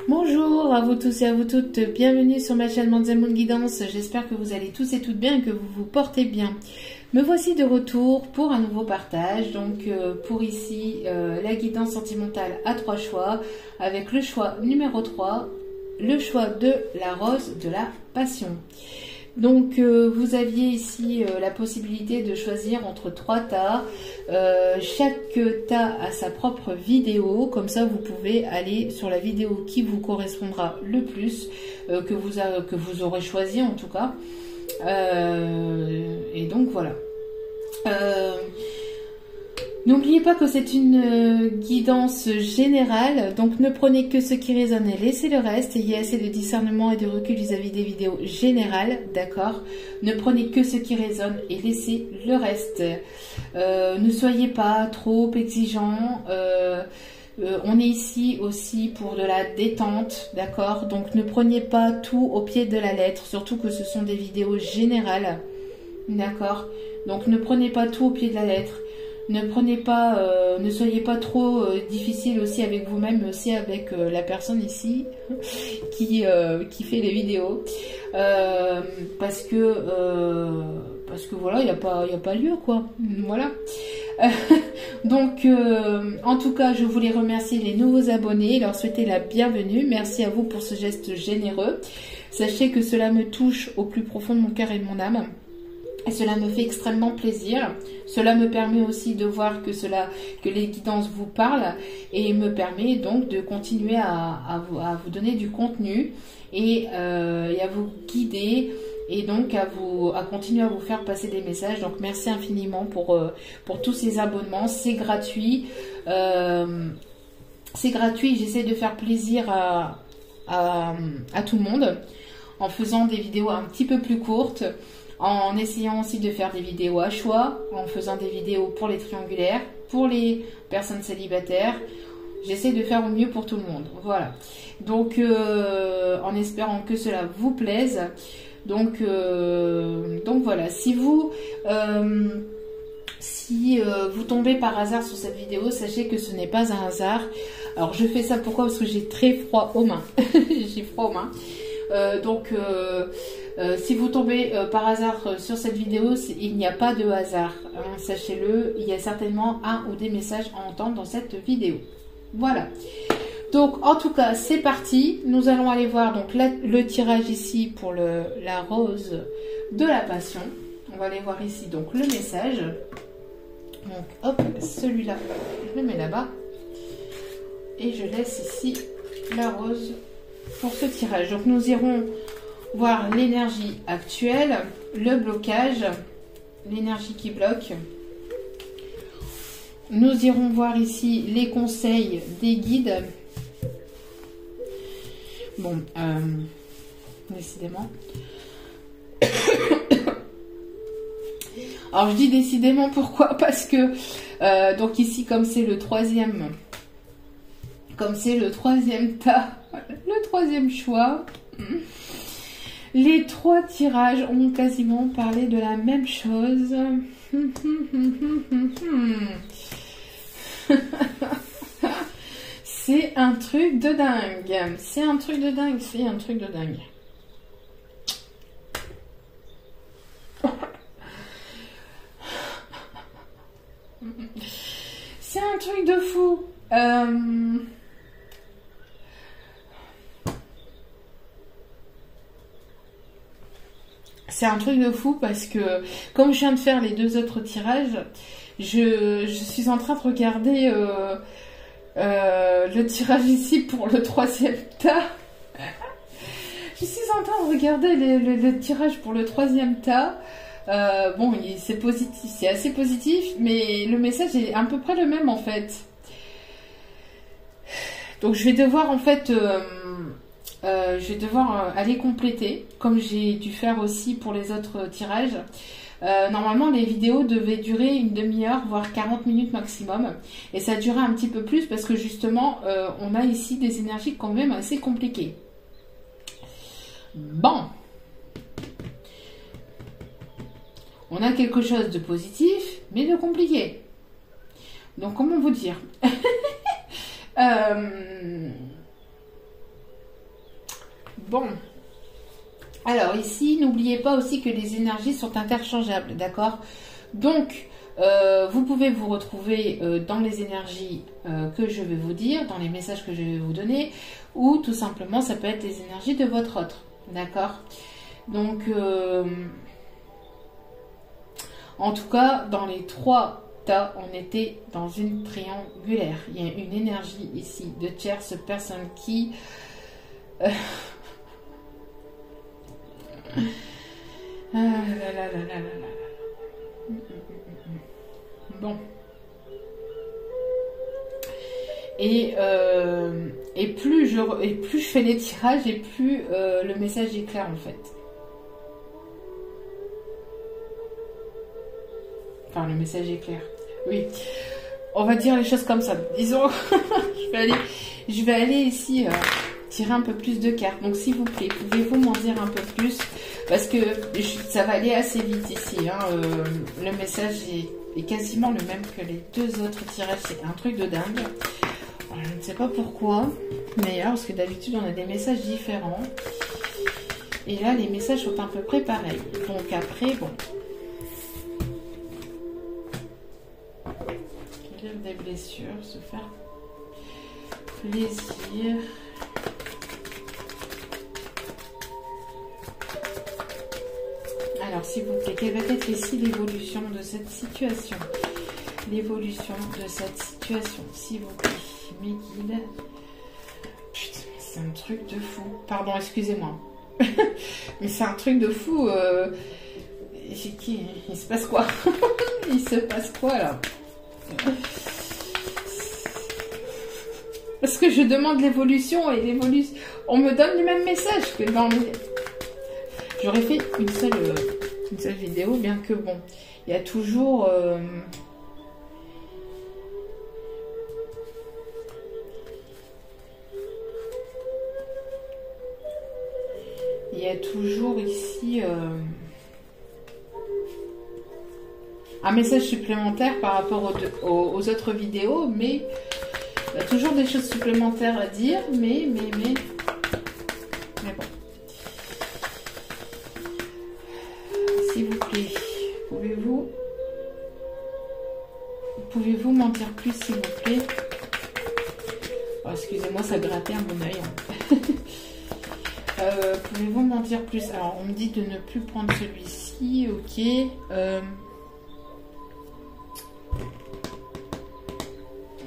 Bonjour à vous tous et à vous toutes, bienvenue sur ma chaîne Manzamoun Guidance. J'espère que vous allez tous et toutes bien et que vous vous portez bien. Me voici de retour pour un nouveau partage. Donc pour ici la guidance sentimentale à 3 choix, avec le choix numéro 3, le choix de la rose de la passion. Donc vous aviez ici la possibilité de choisir entre 3 tas. Chaque tas a sa propre vidéo, comme ça vous pouvez aller sur la vidéo qui vous correspondra le plus, que vous aurez choisi en tout cas. Et donc voilà. N'oubliez pas que c'est une guidance générale, donc ne prenez que ce qui résonne et laissez le reste. Ayez assez de discernement et de recul vis-à-vis des vidéos générales, d'accord? Ne prenez que ce qui résonne et laissez le reste. Ne soyez pas trop exigeants. On est ici aussi pour de la détente, d'accord? Donc ne prenez pas tout au pied de la lettre, surtout que ce sont des vidéos générales, d'accord? Donc ne prenez pas tout au pied de la lettre. Ne prenez pas, ne soyez pas trop difficile aussi avec vous-même, mais aussi avec la personne ici qui fait les vidéos, parce que voilà, il n'y a pas lieu quoi. Voilà. Donc en tout cas, je voulais remercier les nouveaux abonnés, leur souhaiter la bienvenue. Merci à vous pour ce geste généreux. Sachez que cela me touche au plus profond de mon cœur et de mon âme. Et cela me fait extrêmement plaisir. Cela me permet aussi de voir que les guidances vous parlent et me permet donc de continuer à vous donner du contenu et à vous guider et donc à continuer à vous faire passer des messages. Donc merci infiniment pour tous ces abonnements. C'est gratuit. C'est gratuit. J'essaie de faire plaisir à tout le monde en faisant des vidéos un petit peu plus courtes, en essayant aussi de faire des vidéos à choix, en faisant des vidéos pour les triangulaires, pour les personnes célibataires. J'essaie de faire au mieux pour tout le monde. Voilà. Donc, en espérant que cela vous plaise. Donc voilà. Si vous tombez par hasard sur cette vidéo, sachez que ce n'est pas un hasard. Alors, je fais ça pourquoi? Parce que j'ai très froid aux mains. J'ai froid aux mains. Si vous tombez par hasard sur cette vidéo, il n'y a pas de hasard, hein, sachez-le, il y a certainement un ou des messages à entendre dans cette vidéo. Voilà. Donc en tout cas, c'est parti. Nous allons aller voir donc le tirage ici pour la rose de la passion. On va aller voir ici donc le message. Donc hop, celui-là, je le mets là-bas. Et je laisse ici la rose pour ce tirage. Donc nous irons voir l'énergie actuelle, le blocage, l'énergie qui bloque. Nous irons voir ici les conseils des guides. Bon, décidément. Alors je dis décidément pourquoi? Parce que donc ici comme c'est le troisième tas, le troisième choix. Les 3 tirages ont quasiment parlé de la même chose. C'est un truc de dingue. C'est un truc de dingue. C'est un truc de dingue. C'est un truc de fou. C'est un truc de fou parce que comme je viens de faire les 2 autres tirages, je suis en train de regarder le tirage ici pour le 3e tas. Je suis en train de regarder le tirage pour le 3e tas. Bon, c'est positif, c'est assez positif, mais le message est à peu près le même en fait. Donc je vais devoir en fait... aller compléter, comme j'ai dû faire aussi pour les autres tirages. Normalement, les vidéos devaient durer une demi-heure, voire 40 minutes maximum. Et ça a duré un petit peu plus parce que justement, on a ici des énergies quand même assez compliquées. Bon. On a quelque chose de positif, mais de compliqué. Donc, comment vous dire Bon. Alors ici, n'oubliez pas aussi que les énergies sont interchangeables, d'accord? Donc, vous pouvez vous retrouver dans les énergies que je vais vous dire, dans les messages que je vais vous donner, ou tout simplement, ça peut être les énergies de votre autre, d'accord? Donc, en tout cas, dans les 3 tas, on était dans une triangulaire. Il y a une énergie ici de tierce personne qui... Ah là là là là là là. Bon. Et plus je fais les tirages, et plus le message est clair en fait. Enfin, le message est clair. Oui. On va dire les choses comme ça. Disons, je vais aller ici tirer un peu plus de cartes. Donc, s'il vous plaît, pouvez-vous m'en dire un peu plus? Parce que ça va aller assez vite ici. Hein. Le message est quasiment le même que les 2 autres tirages. C'est un truc de dingue. Alors, je ne sais pas pourquoi. D'ailleurs, parce que d'habitude, on a des messages différents. Et là, les messages sont à peu près pareils. Donc, après, bon... des blessures, se faire plaisir. Alors, s'il vous plaît, quelle va être ici l'évolution de cette situation? L'évolution de cette situation, s'il vous plaît. Mes guides. Putain, c'est un truc de fou. Pardon, excusez-moi. Mais c'est un truc de fou. Il se passe quoi? Il se passe quoi, là? Parce que je demande l'évolution et l'évolution... On me donne les mêmes messages que dans les... J'aurais fait une seule vidéo, bien que bon, il y a toujours... Il y a toujours ici... un message supplémentaire par rapport aux autres vidéos, mais il y a toujours des choses supplémentaires à dire, mais bon. S'il vous plaît, pouvez-vous m'en dire plus, s'il vous plaît? Oh, excusez-moi, ça grattait à mon œil. Hein. Pouvez-vous m'en dire plus? Alors, on me dit de ne plus prendre celui-ci, ok.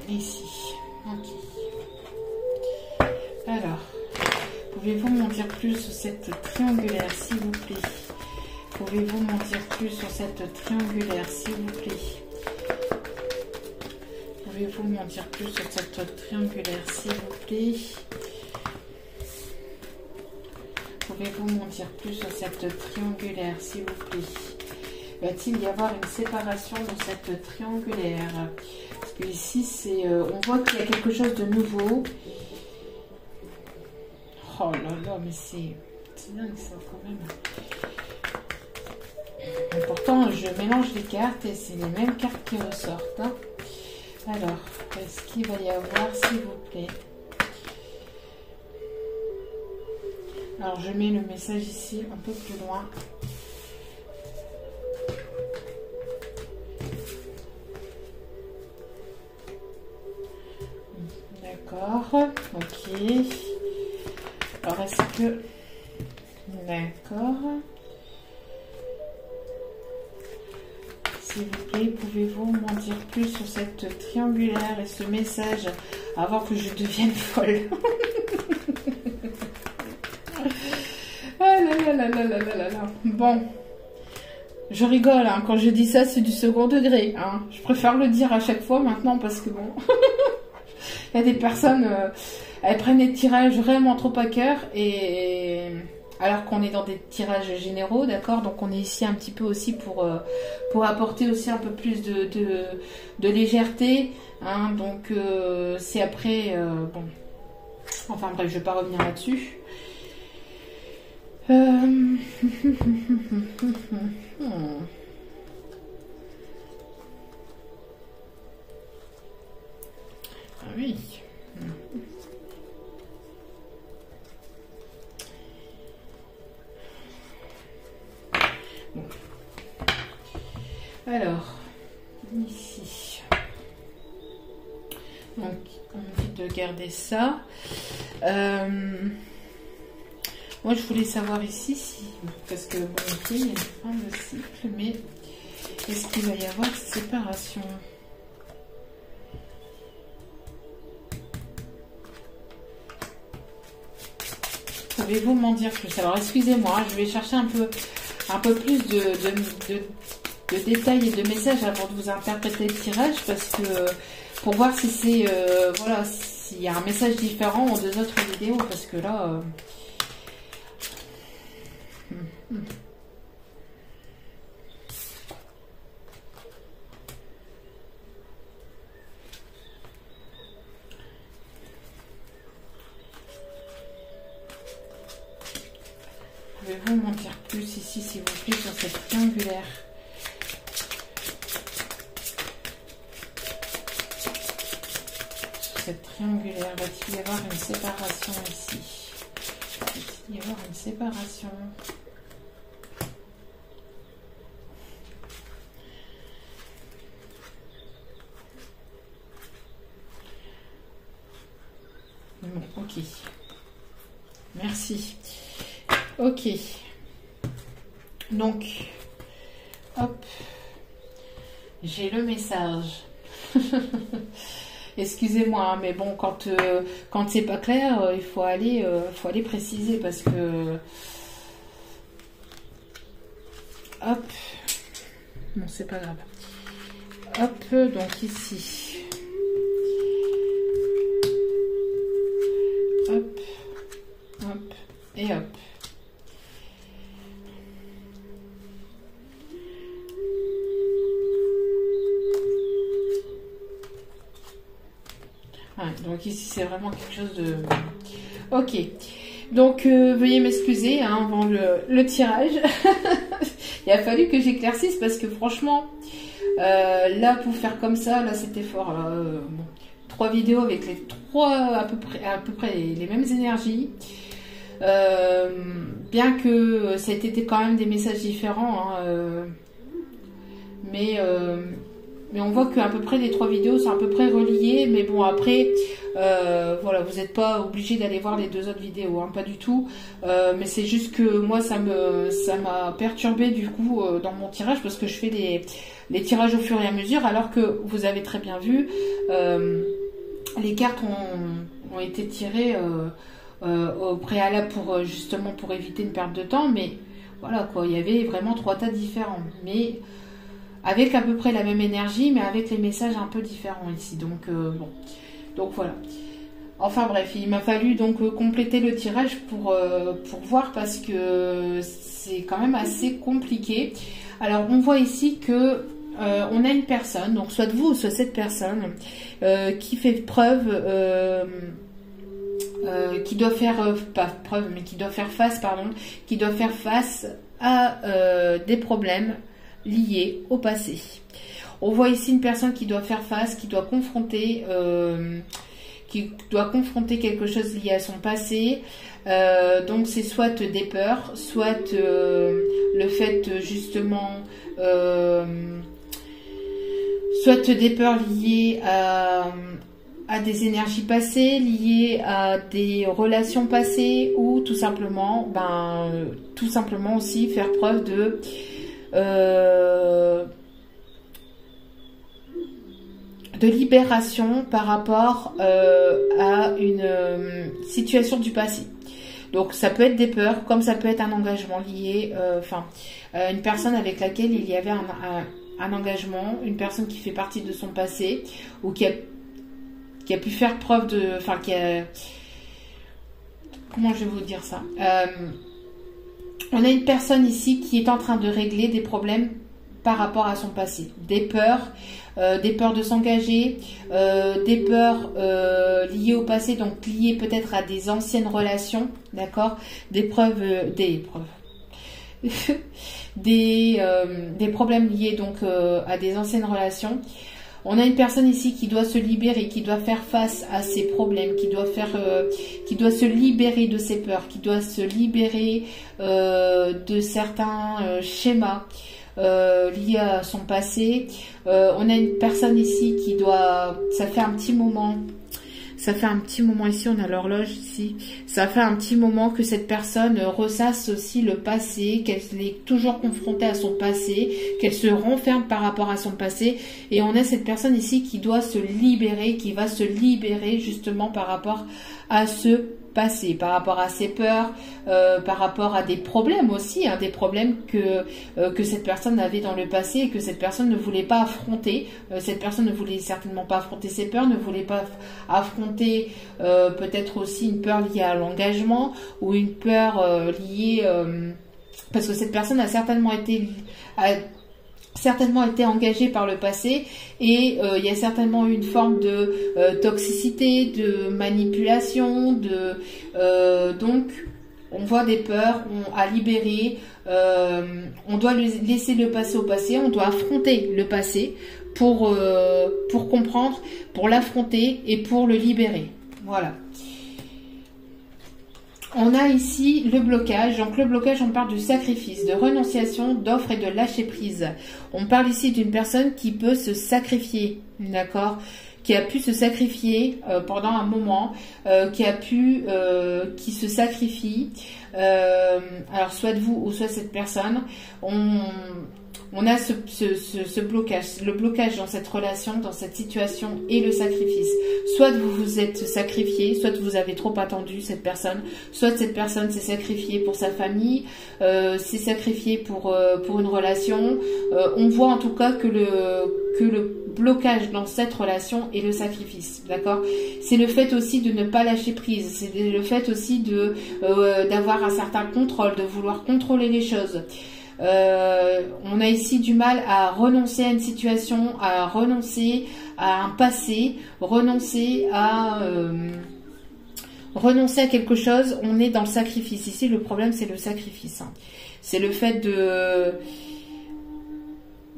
Ici, ok. Alors, pouvez-vous m'en dire plus sur cette triangulaire, s'il vous plaît? Pouvez-vous m'en dire plus sur cette triangulaire, s'il vous plaît? Pouvez-vous m'en dire plus sur cette triangulaire, s'il vous plaît? Pouvez-vous m'en dire plus sur cette triangulaire, s'il vous plaît? Va-t-il y avoir une séparation dans cette triangulaire? Parce que ici, on voit qu'il y a quelque chose de nouveau. Oh là là, mais c'est dingue ça quand même. Et pourtant, je mélange les cartes et c'est les mêmes cartes qui ressortent. Hein. Alors, est-ce qu'il va y avoir, s'il vous plaît? Alors, je mets le message ici un peu plus loin. D'accord, ok. Alors, est-ce que... D'accord. S'il vous plaît, pouvez-vous m'en dire plus sur cette triangulaire et ce message avant que je devienne folle? Ah là là là là là là là là. Bon. Je rigole, hein. Quand je dis ça, c'est du second degré. Hein. Je préfère le dire à chaque fois maintenant parce que bon... Il y a des personnes, elles prennent des tirages vraiment trop à cœur, et alors qu'on est dans des tirages généraux, d'accord? Donc on est ici un petit peu aussi pour apporter aussi un peu plus de légèreté, hein? Donc c'est après, bon, enfin bref, je ne vais pas revenir là-dessus. Ah oui. Alors, ici. Donc, on me dit de garder ça. Moi, je voulais savoir ici si... Parce que, bon, ok, il y a une fin de cycle, mais est-ce qu'il va y avoir séparation? Pouvez-vous m'en dire plus? Alors, excusez-moi, je vais chercher un peu plus de détails et de messages avant de vous interpréter le tirage, parce que pour voir si c'est voilà, s'il y a un message différent aux deux autres vidéos, parce que là pouvez-vous m'en dire plus ici, s'il vous plaît, sur cette triangulaire? Sur cette triangulaire, va-t-il y avoir une séparation ici? Va-t-il y avoir une séparation? Bon, ok. Merci. Ok, donc, hop, j'ai le message. Excusez-moi, hein, mais bon, quand c'est pas clair, il faut aller préciser, parce que, hop, bon, c'est pas grave. Hop, donc ici, hop, hop, et hop. Donc ici c'est vraiment quelque chose de... Ok, donc veuillez m'excuser hein, avant le tirage. Il a fallu que j'éclaircisse, parce que franchement, là pour faire comme ça, là c'était fort. Bon, 3 vidéos avec les 3 à peu près les mêmes énergies. Bien que ça ait été quand même des messages différents, hein, mais on voit qu'à peu près les 3 vidéos sont à peu près reliées. Mais bon, après, voilà, vous n'êtes pas obligé d'aller voir les 2 autres vidéos, hein, pas du tout. Mais c'est juste que moi, ça m'a perturbé du coup dans mon tirage, parce que je fais les tirages au fur et à mesure, alors que vous avez très bien vu, les cartes ont été tirées au préalable justement pour éviter une perte de temps. Mais voilà quoi, il y avait vraiment 3 tas différents, mais avec à peu près la même énergie, mais avec les messages un peu différents ici. Donc bon, donc voilà. Enfin bref, il m'a fallu donc compléter le tirage pour voir, parce que c'est quand même assez compliqué. Alors on voit ici que on a une personne, donc soit vous, soit cette personne, qui fait preuve, qui doit faire pas preuve, mais qui doit faire face, pardon, qui doit faire face à des problèmes liés au passé. On voit ici une personne qui doit faire face, qui doit confronter quelque chose lié à son passé. Donc c'est soit des peurs, soit le fait justement, soit des peurs liées à des énergies passées, liées à des relations passées, ou tout simplement, aussi faire preuve de libération par rapport à une situation du passé. Donc ça peut être des peurs, comme ça peut être un engagement lié, une personne avec laquelle il y avait un engagement, une personne qui fait partie de son passé, ou qui a pu faire preuve de... comment je vais vous dire ça, on a une personne ici qui est en train de régler des problèmes par rapport à son passé. Des peurs de s'engager, des peurs liées au passé, donc liées peut-être à des anciennes relations, d'accord, des problèmes liés donc à des anciennes relations. On a une personne ici qui doit se libérer, qui doit faire face à ses problèmes, qui doit se libérer de ses peurs, qui doit se libérer de certains schémas, liées à son passé. On a une personne ici qui doit... Ça fait un petit moment... Ça fait un petit moment ici, on a l'horloge ici. Ça fait un petit moment que cette personne ressasse aussi le passé, qu'elle est toujours confrontée à son passé, qu'elle se renferme par rapport à son passé. Et on a cette personne ici qui doit se libérer, qui va se libérer justement par rapport à ce passé, par rapport à ses peurs, par rapport à des problèmes aussi, hein, des problèmes que cette personne avait dans le passé et que cette personne ne voulait pas affronter. Cette personne ne voulait certainement pas affronter ses peurs, ne voulait pas affronter peut-être aussi une peur liée à l'engagement ou une peur liée... parce que cette personne a certainement été engagé par le passé et il y a certainement eu une forme de toxicité, de manipulation, donc on voit des peurs à libérer, on doit laisser le passé au passé, on doit affronter le passé pour comprendre, pour l'affronter et pour le libérer. Voilà. On a ici le blocage. Donc le blocage, on parle du sacrifice, de renonciation, d'offre et de lâcher prise. On parle ici d'une personne qui peut se sacrifier, d'accord, qui a pu se sacrifier pendant un moment, qui se sacrifie. Alors soit vous ou soit cette personne, on a ce blocage, le blocage dans cette relation, dans cette situation et le sacrifice. Soit vous vous êtes sacrifié, soit vous avez trop attendu cette personne, soit cette personne s'est sacrifiée pour sa famille, s'est sacrifiée pour une relation. On voit en tout cas que le blocage dans cette relation est le sacrifice, d'accord? C'est le fait aussi de ne pas lâcher prise, c'est le fait aussi d'avoir un certain contrôle, de vouloir contrôler les choses. On a ici du mal à renoncer à une situation, à renoncer à un passé, renoncer à quelque chose. On est dans le sacrifice. Ici, le problème, c'est le sacrifice. Hein. C'est le fait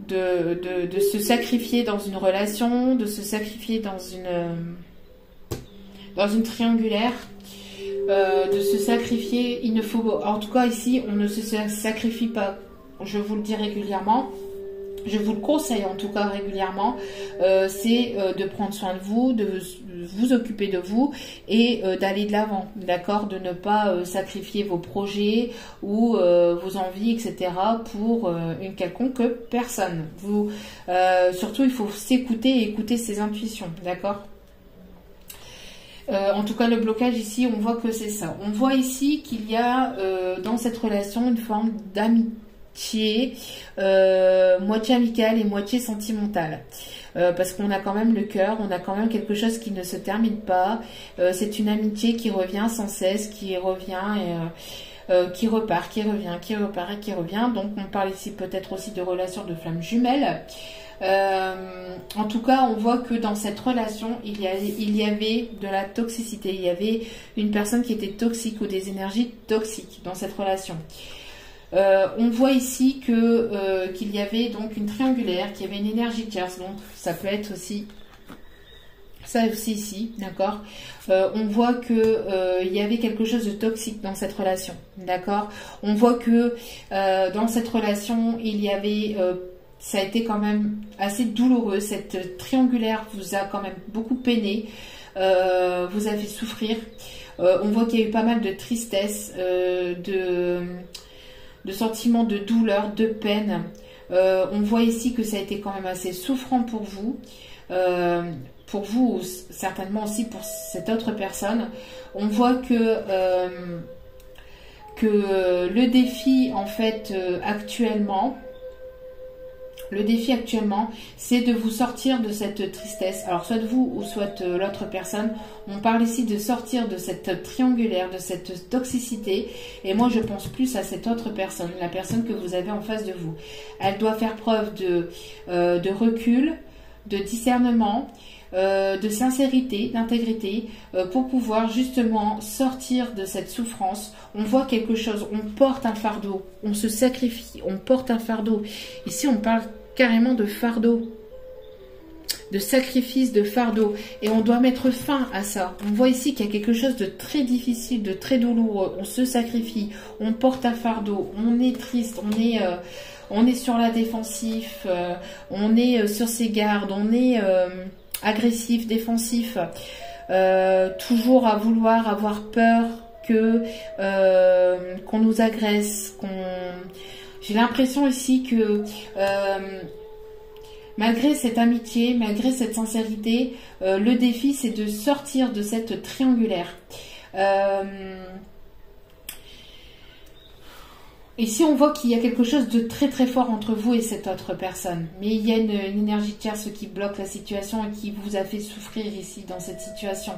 de se sacrifier dans une relation, de se sacrifier dans une triangulaire. De se sacrifier, il ne faut, en tout cas ici, on ne se sacrifie pas. Je vous le dis régulièrement, je vous le conseille en tout cas régulièrement, c'est de prendre soin de vous, de vous occuper de vous et d'aller de l'avant, d'accord, de ne pas sacrifier vos projets ou vos envies, etc. pour une quelconque personne. Surtout, il faut s'écouter et écouter ses intuitions, d'accord. En tout cas, le blocage ici, on voit que c'est ça. On voit ici qu'il y a dans cette relation une forme d'amitié, moitié amicale et moitié sentimentale. Parce qu'on a quand même le cœur, on a quand même quelque chose qui ne se termine pas. C'est une amitié qui revient sans cesse, qui revient et qui repart, qui revient, qui repart et qui revient. Donc on parle ici peut-être aussi de relation de flammes jumelles. En tout cas, on voit que dans cette relation, il y avait de la toxicité. Il y avait une personne qui était toxique ou des énergies toxiques dans cette relation. On voit ici qu'il y avait donc une triangulaire, qu'il y avait une énergie tierce. Donc, ça peut être aussi ça aussi ici, d'accord. On voit que il y avait quelque chose de toxique dans cette relation, d'accord. On voit que dans cette relation, il y avait ça a été quand même assez douloureux. Cette triangulaire vous a quand même beaucoup peiné, vous a fait souffrir. On voit qu'il y a eu pas mal de tristesse, de sentiments de douleur, de peine. On voit ici que ça a été quand même assez souffrant pour vous ou certainement aussi pour cette autre personne. On voit que le défi en fait actuellement, c'est de vous sortir de cette tristesse. Alors, soit de vous ou soit l'autre personne. On parle ici de sortir de cette triangulaire, de cette toxicité. Et moi, je pense plus à cette autre personne, la personne que vous avez en face de vous. Elle doit faire preuve de recul, de discernement, de sincérité, d'intégrité, pour pouvoir justement sortir de cette souffrance. On voit quelque chose, on porte un fardeau, on se sacrifie, on porte un fardeau. Ici, on parle carrément de fardeau, de sacrifice, de fardeau, et on doit mettre fin à ça. On voit ici qu'il y a quelque chose de très difficile, de très douloureux. On se sacrifie, on porte un fardeau, on est triste, on est sur la défensive, on est sur ses gardes, on est agressif, défensif, toujours à vouloir avoir peur que qu'on nous agresse, j'ai l'impression ici que malgré cette amitié, malgré cette sincérité, le défi c'est de sortir de cette triangulaire. Ici, on voit qu'il y a quelque chose de très très fort entre vous et cette autre personne. Mais il y a une énergie tierce qui bloque la situation et qui vous a fait souffrir ici dans cette situation.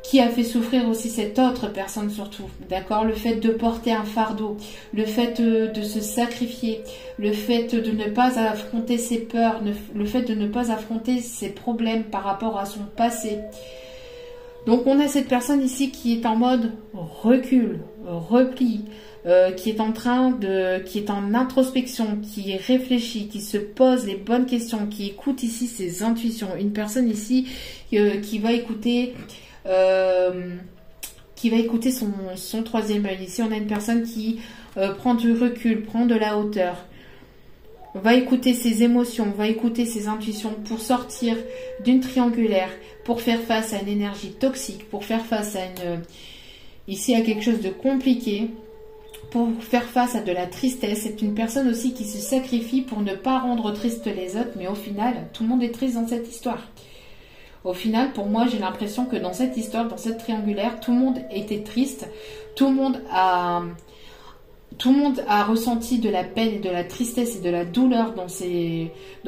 Qui a fait souffrir aussi cette autre personne surtout. D'accord? Le fait de porter un fardeau, le fait de se sacrifier, le fait de ne pas affronter ses peurs, le fait de ne pas affronter ses problèmes par rapport à son passé. Donc on a cette personne ici qui est en mode recul, repli, qui est en introspection, qui réfléchit, qui se pose les bonnes questions, qui écoute ici ses intuitions. Une personne ici qui va écouter son troisième œil. Ici on a une personne qui prend du recul, prend de la hauteur, va écouter ses émotions, va écouter ses intuitions pour sortir d'une triangulaire, pour faire face à une énergie toxique, pour faire face à ici à quelque chose de compliqué, pour faire face à de la tristesse. C'est une personne aussi qui se sacrifie pour ne pas rendre triste les autres, mais au final, tout le monde est triste dans cette histoire. Au final, pour moi, j'ai l'impression que dans cette histoire, dans cette triangulaire, tout le monde était triste, tout le monde a ressenti de la peine et de la tristesse et de la douleur dans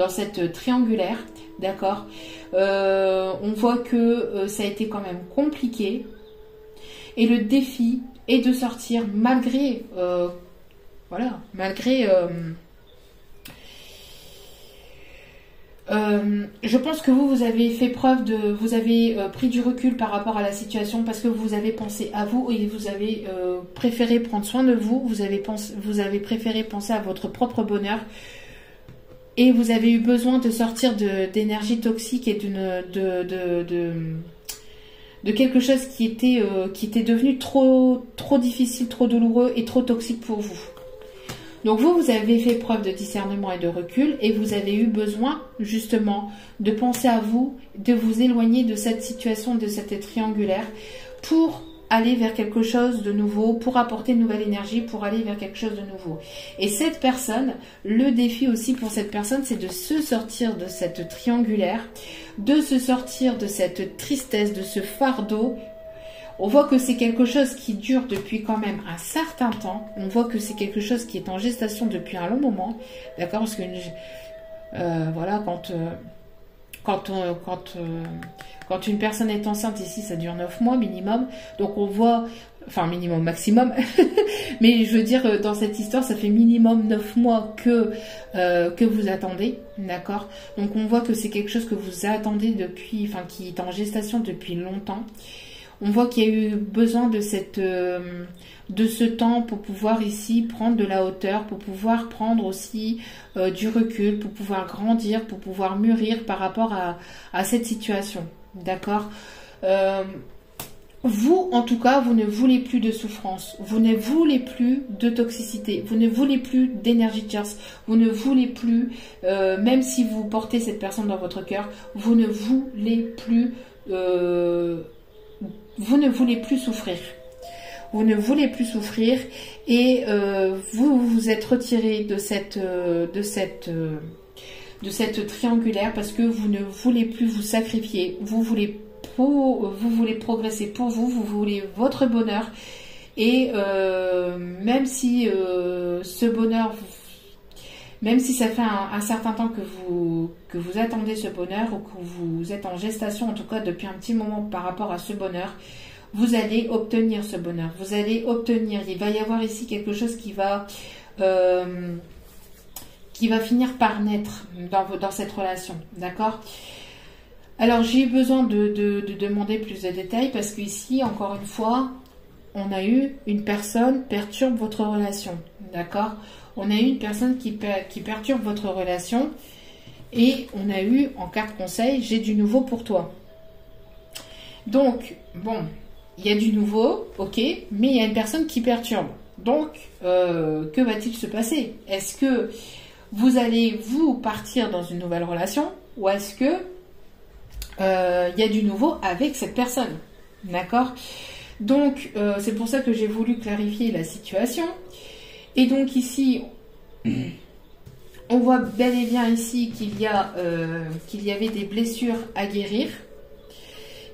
cette triangulaire, d'accord. On voit que ça a été quand même compliqué, et le défi est de sortir malgré, je pense que vous avez fait preuve vous avez pris du recul par rapport à la situation parce que vous avez pensé à vous et vous avez préféré prendre soin de vous, vous avez préféré penser à votre propre bonheur et vous avez eu besoin de sortir d'énergie toxique et de quelque chose qui était devenu trop difficile, trop douloureux et trop toxique pour vous. Donc vous avez fait preuve de discernement et de recul et vous avez eu besoin justement de penser à vous, de vous éloigner de cette situation, de cette triangulaire pour aller vers quelque chose de nouveau, pour apporter une nouvelle énergie, pour aller vers quelque chose de nouveau. Et cette personne, le défi aussi pour cette personne, c'est de se sortir de cette triangulaire, de se sortir de cette tristesse, de ce fardeau. On voit que c'est quelque chose qui dure depuis quand même un certain temps. On voit que c'est quelque chose qui est en gestation depuis un long moment. D'accord? Parce que voilà, quand une personne est enceinte ici, ça dure 9 mois minimum. Donc on voit, enfin minimum, maximum. Mais je veux dire, dans cette histoire, ça fait minimum 9 mois que vous attendez. D'accord? Donc on voit que c'est quelque chose que vous attendez depuis, enfin qui est en gestation depuis longtemps. On voit qu'il y a eu besoin de ce temps pour pouvoir ici prendre de la hauteur, pour pouvoir prendre aussi du recul, pour pouvoir grandir, pour pouvoir mûrir par rapport à cette situation. D'accord? Vous, en tout cas, vous ne voulez plus de souffrance, vous ne voulez plus de toxicité, vous ne voulez plus d'énergie tierce, vous ne voulez plus, même si vous portez cette personne dans votre cœur, vous ne voulez plus... vous ne voulez plus souffrir. Vous ne voulez plus souffrir et vous vous êtes retiré de cette triangulaire parce que vous ne voulez plus vous sacrifier. Vous voulez progresser pour vous, vous voulez votre bonheur et même si ce bonheur, même si ça fait un certain temps que vous attendez ce bonheur ou que vous êtes en gestation, en tout cas depuis un petit moment par rapport à ce bonheur, vous allez obtenir ce bonheur. Vous allez obtenir, il va y avoir ici quelque chose qui va finir par naître dans cette relation. D'accord? Alors j'ai eu besoin de demander plus de détails parce qu'ici, encore une fois, on a eu une personne perturbe votre relation. D'accord? On a eu une personne qui perturbe votre relation et on a eu en carte conseil, j'ai du nouveau pour toi. Donc, bon, il y a du nouveau, ok, mais il y a une personne qui perturbe. Donc, que va-t-il se passer? Est-ce que vous allez, vous, partir dans une nouvelle relation ou est-ce que y a du nouveau avec cette personne? D'accord? Donc, c'est pour ça que j'ai voulu clarifier la situation. Et donc ici, on voit bel et bien ici qu'il y avait des blessures à guérir.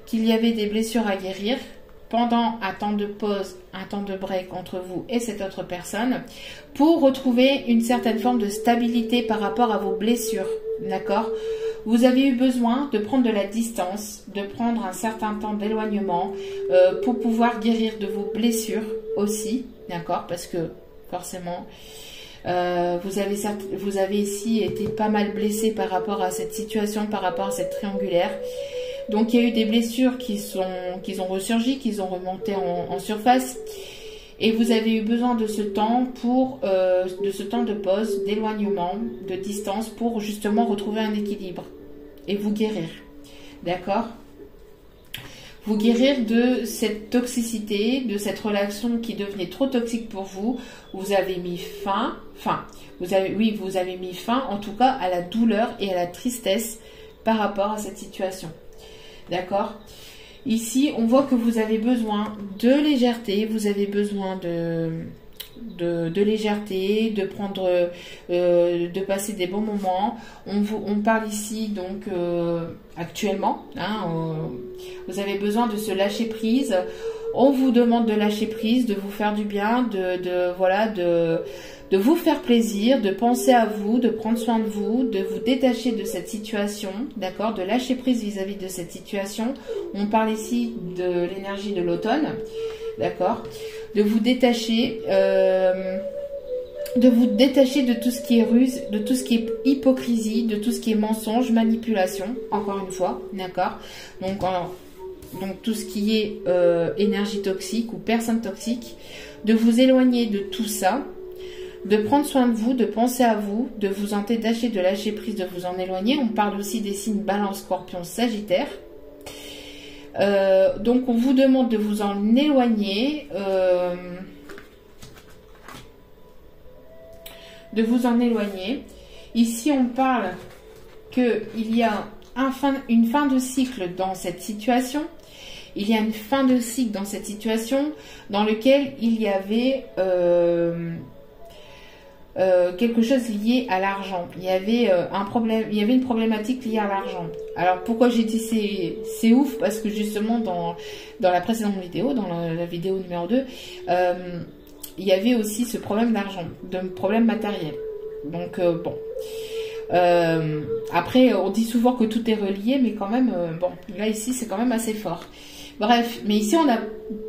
Qu'il y avait des blessures à guérir pendant un temps de pause, un temps de break entre vous et cette autre personne pour retrouver une certaine forme de stabilité par rapport à vos blessures. D'accord? Vous avez eu besoin de prendre de la distance, de prendre un certain temps d'éloignement pour pouvoir guérir de vos blessures aussi. D'accord? Parce que forcément, vous avez ici été pas mal blessé par rapport à cette situation, par rapport à cette triangulaire. Donc, il y a eu des blessures qui ont ressurgi, qui ont remonté en surface. Et vous avez eu besoin de ce temps de ce temps de pause, d'éloignement, de distance pour justement retrouver un équilibre et vous guérir. D'accord? Vous guérir de cette toxicité, de cette relation qui devenait trop toxique pour vous. Vous avez mis fin, vous avez mis fin en tout cas à la douleur et à la tristesse par rapport à cette situation. D'accord? Ici, on voit que vous avez besoin de légèreté, vous avez besoin de légèreté, de prendre, de passer des bons moments. On parle ici donc actuellement, vous avez besoin de se lâcher prise. On vous demande de lâcher prise, de vous faire du bien, de vous faire plaisir, de penser à vous, de prendre soin de vous détacher de cette situation, d'accord, de lâcher prise vis-à-vis de cette situation. On parle ici de l'énergie de l'automne, d'accord, de vous détacher de tout ce qui est ruse, de tout ce qui est hypocrisie, de tout ce qui est mensonge, manipulation, encore une fois, d'accord. Donc tout ce qui est énergie toxique ou personne toxique, de vous éloigner de tout ça, de prendre soin de vous, de penser à vous, de vous en détacher, de lâcher prise, de vous en éloigner. On parle aussi des signes Balance, Scorpion, Sagittaire. Donc on vous demande de vous en éloigner, Ici on parle qu'il y a une fin de cycle dans cette situation. Il y a une fin de cycle dans cette situation dans lequel il y avait quelque chose lié à l'argent. Il y avait un problème, il y avait une problématique liée à l'argent. Alors pourquoi j'ai dit c'est ouf? Parce que justement dans la précédente vidéo, dans la vidéo numéro 2, il y avait aussi ce problème d'argent, de problème matériel. Donc bon. Après, on dit souvent que tout est relié, mais quand même, bon, là ici c'est quand même assez fort. Bref, mais ici on a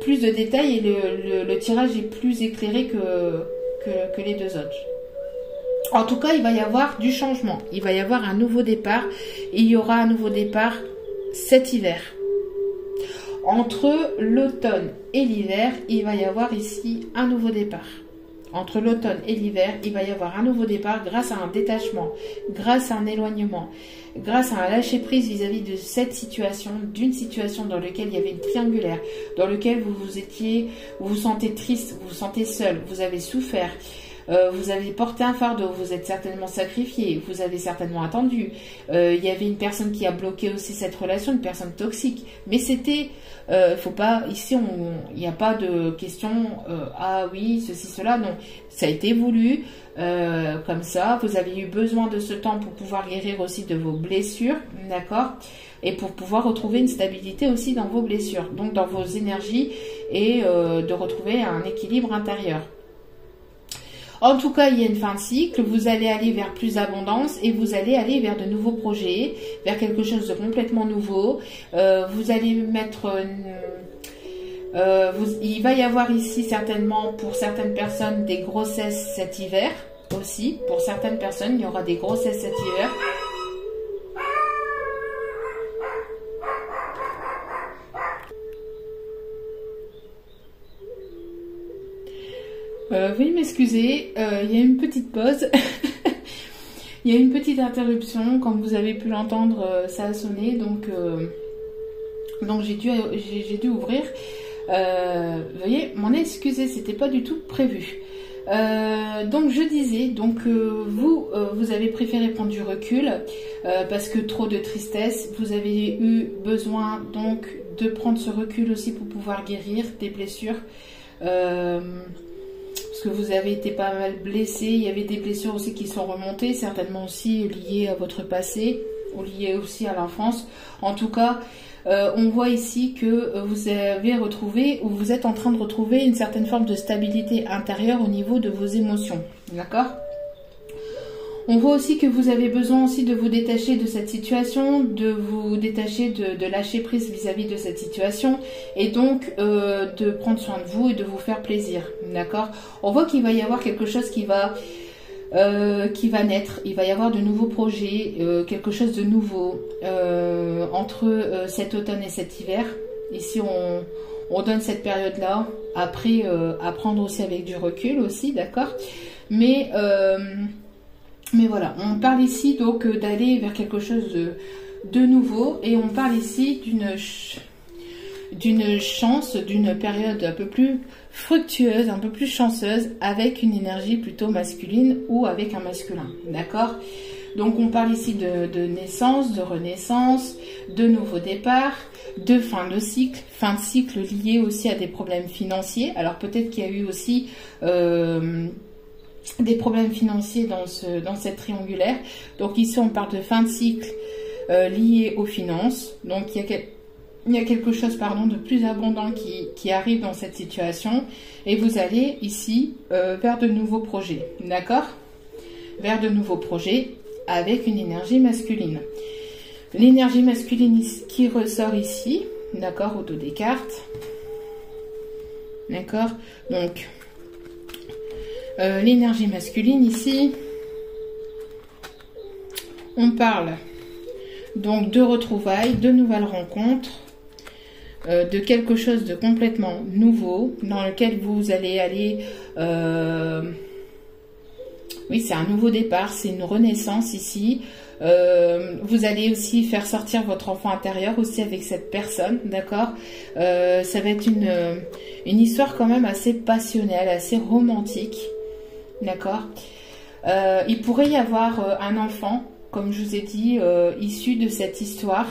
plus de détails et le tirage est plus éclairé que les deux autres. En tout cas, il va y avoir du changement. Il va y avoir un nouveau départ. Et il y aura un nouveau départ cet hiver. Entre l'automne et l'hiver, il va y avoir ici un nouveau départ. Entre l'automne et l'hiver, il va y avoir un nouveau départ grâce à un détachement, grâce à un éloignement, grâce à un lâcher-prise vis-à-vis de cette situation, d'une situation dans laquelle il y avait une triangulaire, dans laquelle vous vous sentez triste, vous vous sentez seul, vous avez souffert. Vous avez porté un fardeau, vous êtes certainement sacrifié, vous avez certainement attendu. Il y avait une personne qui a bloqué aussi cette relation, une personne toxique. Mais c'était, faut pas, ici, il n'y a pas de question, ah oui, ceci, cela, non. Ça a été voulu, comme ça. Vous avez eu besoin de ce temps pour pouvoir guérir aussi de vos blessures, d'accord ? Et pour pouvoir retrouver une stabilité aussi dans vos blessures, donc dans vos énergies, et de retrouver un équilibre intérieur. En tout cas, il y a une fin de cycle, vous allez aller vers plus d'abondance et vous allez aller vers de nouveaux projets, vers quelque chose de complètement nouveau. Vous allez mettre... il va y avoir ici certainement pour certaines personnes des grossesses cet hiver aussi. Pour certaines personnes, il y aura des grossesses cet hiver. Veuillez m'excuser, il y a une petite pause. Il y a une petite interruption, comme vous avez pu l'entendre, ça a sonné, donc j'ai dû ouvrir. Veuillez m'en excuser, c'était pas du tout prévu. Donc je disais, donc vous avez préféré prendre du recul parce que trop de tristesse. Vous avez eu besoin donc de prendre ce recul aussi pour pouvoir guérir des blessures. Parce que vous avez été pas mal blessé. Il y avait des blessures aussi qui sont remontées, certainement aussi liées à votre passé ou liées aussi à l'enfance. En tout cas, on voit ici que vous avez retrouvé ou vous êtes en train de retrouver une certaine forme de stabilité intérieure au niveau de vos émotions. D'accord ? On voit aussi que vous avez besoin aussi de vous détacher de cette situation, de vous détacher de lâcher prise vis-à-vis de cette situation et donc de prendre soin de vous et de vous faire plaisir. D'accord ? On voit qu'il va y avoir quelque chose qui va naître. Il va y avoir de nouveaux projets, quelque chose de nouveau entre cet automne et cet hiver. Ici, on donne cette période-là. Après, à prendre aussi avec du recul aussi, d'accord ? Mais voilà, on parle ici donc d'aller vers quelque chose de nouveau et on parle ici d'une chance, d'une période un peu plus fructueuse, un peu plus chanceuse avec une énergie plutôt masculine ou avec un masculin, d'accord? Donc on parle ici de naissance, de renaissance, de nouveau départ, de fin de cycle lié aussi à des problèmes financiers. Alors peut-être qu'il y a eu aussi des problèmes financiers dans cette triangulaire. Donc ici on parle de fin de cycle lié aux finances. Donc il y a quelque chose de plus abondant qui arrive dans cette situation et vous allez ici vers de nouveaux projets, d'accord? Vers de nouveaux projets avec une énergie masculine. L'énergie masculine qui ressort ici, d'accord, au dos des cartes, d'accord? Donc l'énergie masculine ici, on parle donc de retrouvailles, de nouvelles rencontres, de quelque chose de complètement nouveau dans lequel vous allez aller. Oui, c'est un nouveau départ, c'est une renaissance ici. Vous allez aussi faire sortir votre enfant intérieur aussi avec cette personne, d'accord? Ça va être une histoire quand même assez passionnelle, assez romantique. D'accord. Il pourrait y avoir un enfant, comme je vous ai dit, issu de cette histoire.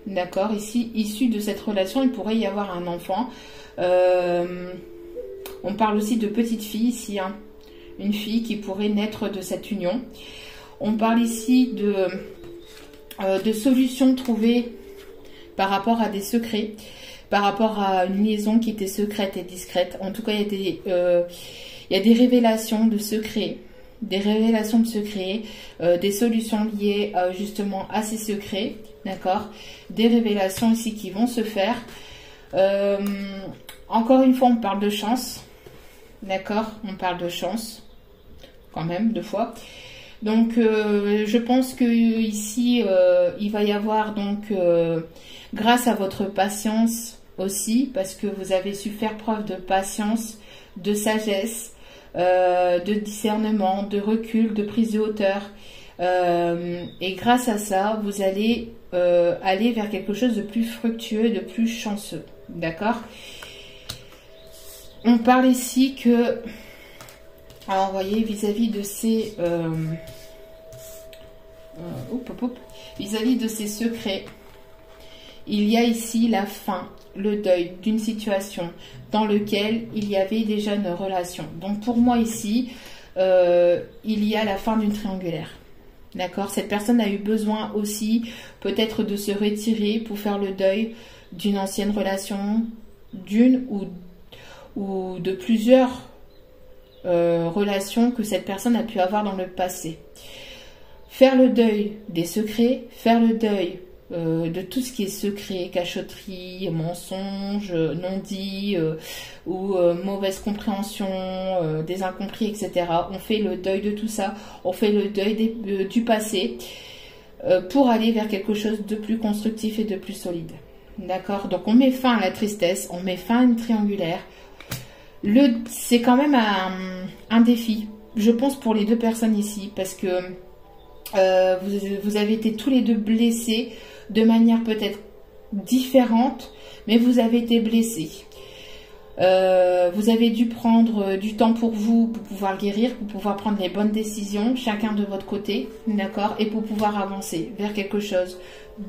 D'accord. Ici, issu de cette relation, il pourrait y avoir un enfant. On parle aussi de petite fille ici, hein. Une fille qui pourrait naître de cette union. On parle ici de solutions trouvées par rapport à des secrets, par rapport à une liaison qui était secrète et discrète. En tout cas, il y a des révélations de secrets, des solutions liées justement à ces secrets, d'accord? Des révélations ici qui vont se faire. Encore une fois, on parle de chance, d'accord? On parle de chance, quand même, 2 fois. Donc, je pense que ici, il va y avoir donc, grâce à votre patience aussi, parce que vous avez su faire preuve de patience, de sagesse, de discernement, de recul, de prise de hauteur. Et grâce à ça, vous allez aller vers quelque chose de plus fructueux, de plus chanceux. D'accord? On parle ici que, alors vous voyez, vis-à-vis de ces vis-à-vis de ces secrets, il y a ici la fin, le deuil d'une situation dans lequel il y avait déjà une relation. Donc pour moi ici, il y a la fin d'une triangulaire. D'accord? Cette personne a eu besoin aussi peut-être de se retirer pour faire le deuil d'une ancienne relation, d'une ou de plusieurs relations que cette personne a pu avoir dans le passé. Faire le deuil des secrets, faire le deuil de tout ce qui est secret, cachotterie, mensonge, non-dit ou mauvaise compréhension, des incompris, etc. On fait le deuil de tout ça, on fait le deuil du passé pour aller vers quelque chose de plus constructif et de plus solide. D'accord? Donc on met fin à la tristesse, on met fin à une triangulaire. C'est quand même un défi, je pense, pour les 2 personnes ici, parce que vous avez été tous les 2 blessés de manière peut-être différente, mais vous avez été blessés. Vous avez dû prendre du temps pour vous, pour pouvoir guérir, pour pouvoir prendre les bonnes décisions, chacun de votre côté, d'accord, et pour pouvoir avancer vers quelque chose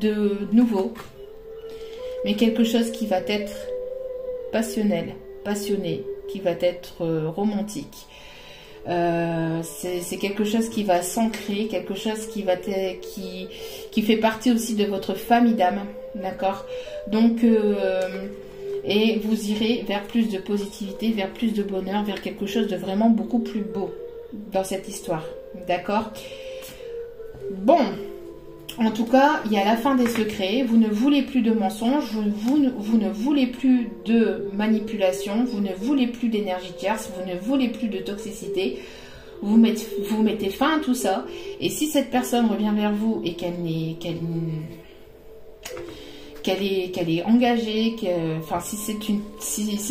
de nouveau, mais quelque chose qui va être passionnel, passionné, qui va être romantique. C'est quelque chose qui va s'ancrer, quelque chose qui fait partie aussi de votre famille d'âme, d'accord. Donc et vous irez vers plus de positivité, vers plus de bonheur, vers quelque chose de vraiment beaucoup plus beau dans cette histoire, d'accord. Bon, en tout cas, il y a la fin des secrets, vous ne voulez plus de mensonges, vous ne voulez plus de manipulation, vous ne voulez plus d'énergie tierce, vous ne voulez plus de toxicité, vous mettez fin à tout ça, et si cette personne revient vers vous et qu'elle est engagée, enfin si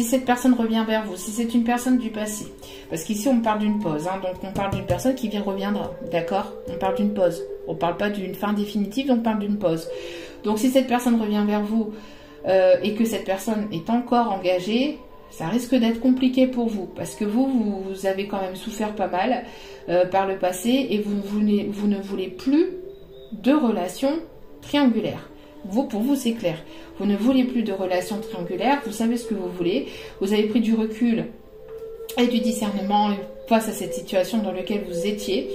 cette personne revient vers vous, si c'est une personne du passé, parce qu'ici on parle d'une pause, hein, donc on parle d'une personne qui reviendra, d'accord, on parle d'une pause, on parle pas d'une fin définitive, donc on parle d'une pause. Donc si cette personne revient vers vous et que cette personne est encore engagée, ça risque d'être compliqué pour vous, parce que vous avez quand même souffert pas mal par le passé, et vous ne voulez plus de relations triangulaires. Pour vous, c'est clair. Vous ne voulez plus de relations triangulaires, vous savez ce que vous voulez, vous avez pris du recul et du discernement face à cette situation dans laquelle vous étiez.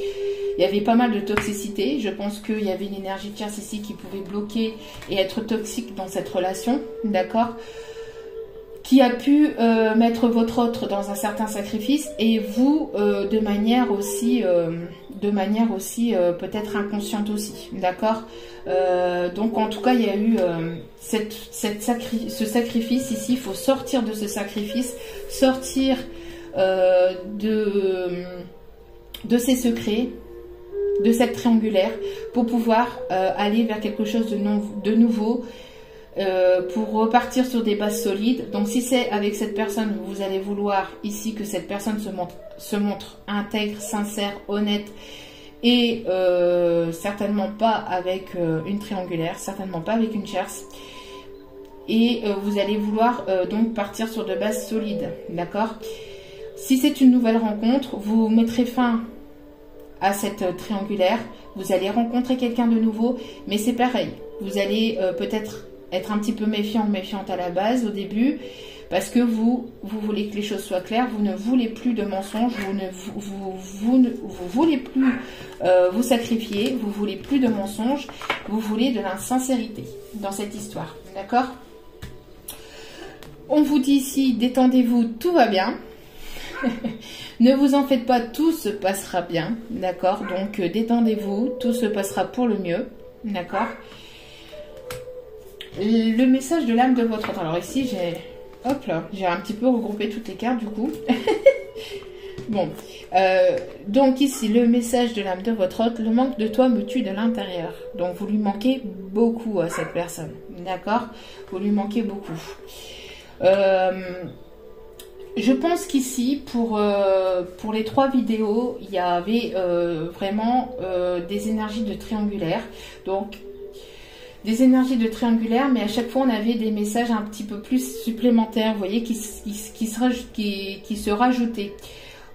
Il y avait pas mal de toxicité. Je pense qu'il y avait une énergie tierce ici qui pouvait bloquer et être toxique dans cette relation, d'accord, qui a pu mettre votre autre dans un certain sacrifice, et vous de manière aussi peut-être inconsciente aussi, d'accord. Donc en tout cas il y a eu ce sacrifice ici. Il faut sortir de ce sacrifice, sortir de ces secrets, de cette triangulaire, pour pouvoir aller vers quelque chose de nouveau, pour repartir sur des bases solides. Donc si c'est avec cette personne, vous allez vouloir ici que cette personne se montre intègre, sincère, honnête, et certainement pas avec une triangulaire, certainement pas avec une tierce. Et vous allez vouloir donc partir sur de bases solides, d'accord. Si c'est une nouvelle rencontre, vous mettrez fin à cette triangulaire, vous allez rencontrer quelqu'un de nouveau, mais c'est pareil, vous allez peut-être être un petit peu méfiant ou méfiante à la base au début, parce que vous voulez que les choses soient claires, vous ne voulez plus de mensonges, vous ne voulez plus vous sacrifier, vous voulez plus de mensonges, vous voulez de la sincérité dans cette histoire, d'accord. On vous dit ici, détendez-vous, tout va bien. Ne vous en faites pas, tout se passera bien, d'accord. Donc détendez-vous, tout se passera pour le mieux, d'accord. Le message de l'âme de votre autre. Alors ici j'ai un petit peu regroupé toutes les cartes du coup. Bon, donc ici le message de l'âme de votre hôte: le manque de toi me tue de l'intérieur. Donc vous lui manquez beaucoup à cette personne, d'accord. Vous lui manquez beaucoup. Je pense qu'ici, pour les 3 vidéos, il y avait vraiment des énergies de triangulaire. Donc, des énergies de triangulaire, mais à chaque fois, on avait des messages un petit peu plus supplémentaires, vous voyez, qui se rajoutaient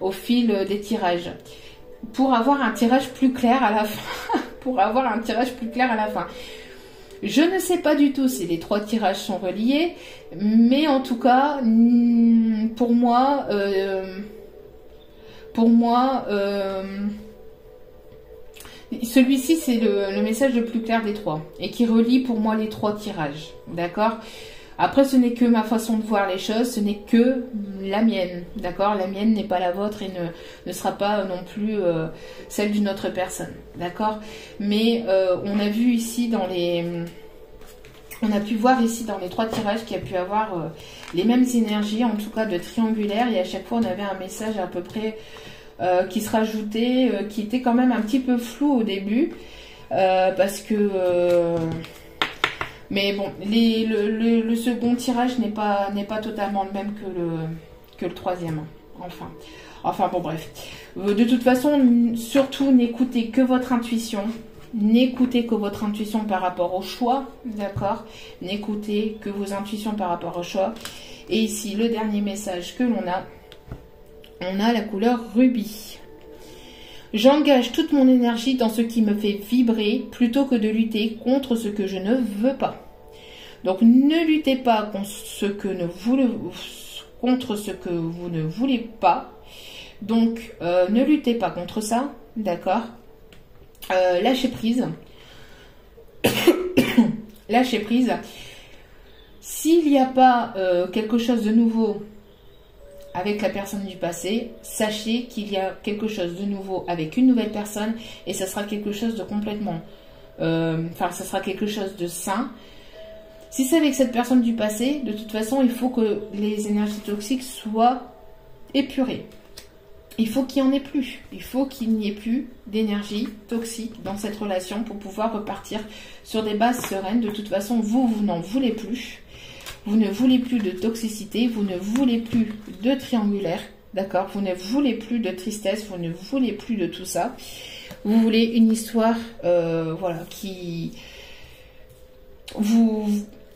au fil des tirages. Pour avoir un tirage plus clair à la fin. Pour avoir un tirage plus clair à la fin. Je ne sais pas du tout si les 3 tirages sont reliés, mais en tout cas, pour moi, celui-ci c'est le message le plus clair des 3 et qui relie pour moi les 3 tirages, d'accord. Après, ce n'est que ma façon de voir les choses, ce n'est que la mienne, d'accord. La mienne n'est pas la vôtre et ne sera pas non plus celle d'une autre personne, d'accord. Mais on a vu ici on a pu voir ici dans les 3 tirages qu'il y a pu avoir les mêmes énergies, en tout cas de triangulaire, et à chaque fois on avait un message à peu près qui se rajoutait, qui était quand même un petit peu flou au début, parce que... mais bon, le second tirage n'est pas totalement le même que le 3e. Enfin bon, bref. De toute façon, surtout n'écoutez que votre intuition. N'écoutez que votre intuition par rapport au choix, d'accord. N'écoutez que vos intuitions par rapport au choix. Et ici, le dernier message que l'on a, on a la couleur rubis. J'engage toute mon énergie dans ce qui me fait vibrer plutôt que de lutter contre ce que je ne veux pas. Donc, ne luttez pas contre ce que vous ne voulez pas. Donc, ne luttez pas contre ça, d'accord? Lâchez prise. Lâchez prise. S'il n'y a pas quelque chose de nouveau avec la personne du passé, sachez qu'il y a quelque chose de nouveau avec une nouvelle personne et ça sera quelque chose de complètement... ça sera quelque chose de sain. Si c'est avec cette personne du passé, de toute façon, il faut que les énergies toxiques soient épurées. Il faut qu'il n'y en ait plus. Il faut qu'il n'y ait plus d'énergie toxique dans cette relation pour pouvoir repartir sur des bases sereines. De toute façon, vous n'en voulez plus. Vous ne voulez plus de toxicité. Vous ne voulez plus de triangulaire. D'accord? Vous ne voulez plus de tristesse. Vous ne voulez plus de tout ça. Vous voulez une histoire, voilà, qui...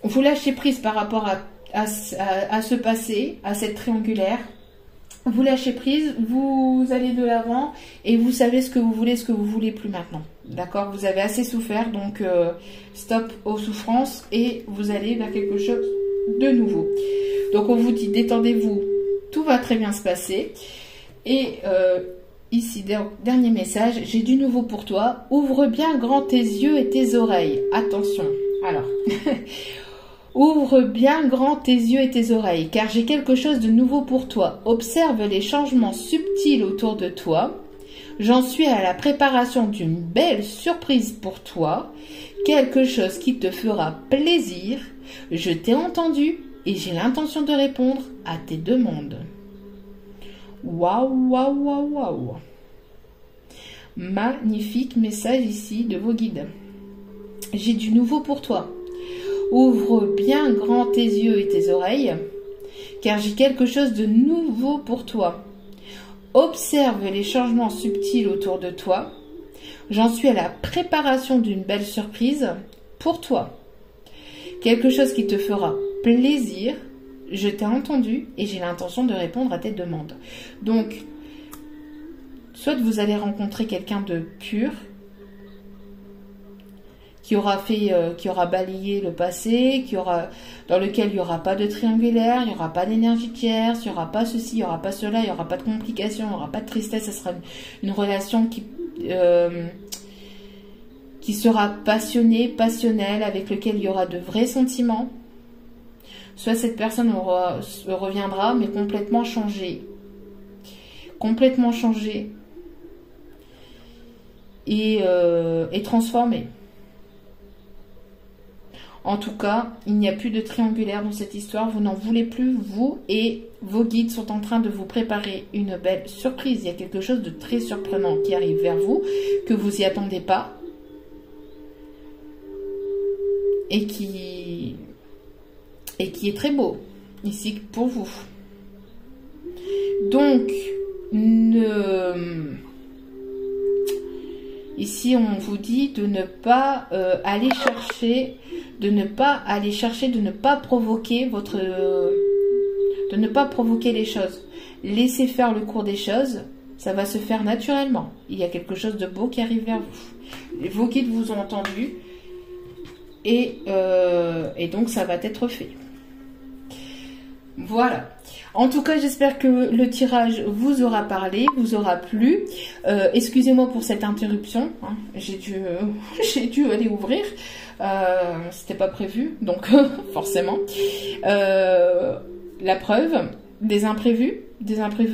Vous lâchez prise par rapport à ce passé, à cette triangulaire. Vous lâchez prise, vous allez de l'avant et vous savez ce que vous voulez plus maintenant. D'accord? Vous avez assez souffert, donc stop aux souffrances et vous allez vers quelque chose de nouveau. Donc on vous dit détendez-vous, tout va très bien se passer. Et ici, dernier message, j'ai du nouveau pour toi. Ouvre bien grand tes yeux et tes oreilles. Attention, alors... Ouvre bien grand tes yeux et tes oreilles, car j'ai quelque chose de nouveau pour toi. Observe les changements subtils autour de toi. J'en suis à la préparation d'une belle surprise pour toi. Quelque chose qui te fera plaisir. Je t'ai entendu et j'ai l'intention de répondre à tes demandes. Waouh, waouh, waouh, waouh. Magnifique message ici de vos guides. J'ai du nouveau pour toi. Ouvre bien grand tes yeux et tes oreilles, car j'ai quelque chose de nouveau pour toi. Observe les changements subtils autour de toi. J'en suis à la préparation d'une belle surprise pour toi. Quelque chose qui te fera plaisir. Je t'ai entendu et j'ai l'intention de répondre à tes demandes. Donc, soit vous allez rencontrer quelqu'un de pur, qui aura balayé le passé, dans lequel il n'y aura pas de triangulaire, il n'y aura pas d'énergie tierce, il n'y aura pas ceci, il n'y aura pas cela, il n'y aura pas de complications, il n'y aura pas de tristesse, ce sera une relation qui sera passionnée, passionnelle, avec lequel il y aura de vrais sentiments. Soit cette personne reviendra, mais complètement changée. Complètement changée. Et transformée. En tout cas, il n'y a plus de triangulaire dans cette histoire. Vous n'en voulez plus, vous, et vos guides sont en train de vous préparer une belle surprise. Il y a quelque chose de très surprenant qui arrive vers vous, que vous n'y attendez pas, et qui est très beau, ici, pour vous. Donc, ici, on vous dit de ne pas aller chercher... de ne pas provoquer les choses. Laissez faire le cours des choses, ça va se faire naturellement. Il y a quelque chose de beau qui arrive vers vous. Vos guides vous ont entendu et donc ça va être fait. Voilà. En tout cas, j'espère que le tirage vous aura parlé, vous aura plu. Excusez-moi pour cette interruption, hein. J'ai dû aller ouvrir. C'était pas prévu, donc forcément. La preuve, des imprévus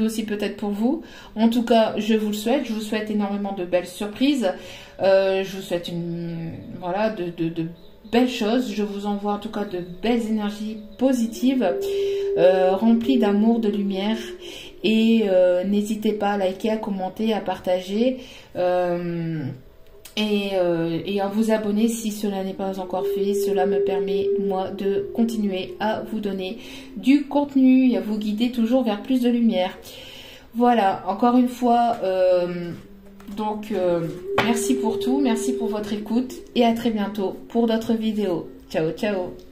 aussi peut-être pour vous. En tout cas, je vous souhaite énormément de belles surprises. Je vous souhaite de belles choses. Je vous envoie en tout cas de belles énergies positives, remplies d'amour, de lumière. Et n'hésitez pas à liker, à commenter, à partager. Et à vous abonner si cela n'est pas encore fait. Cela me permet, moi, de continuer à vous donner du contenu et à vous guider toujours vers plus de lumière. Voilà, encore une fois, merci pour tout, merci pour votre écoute et à très bientôt pour d'autres vidéos. Ciao, ciao!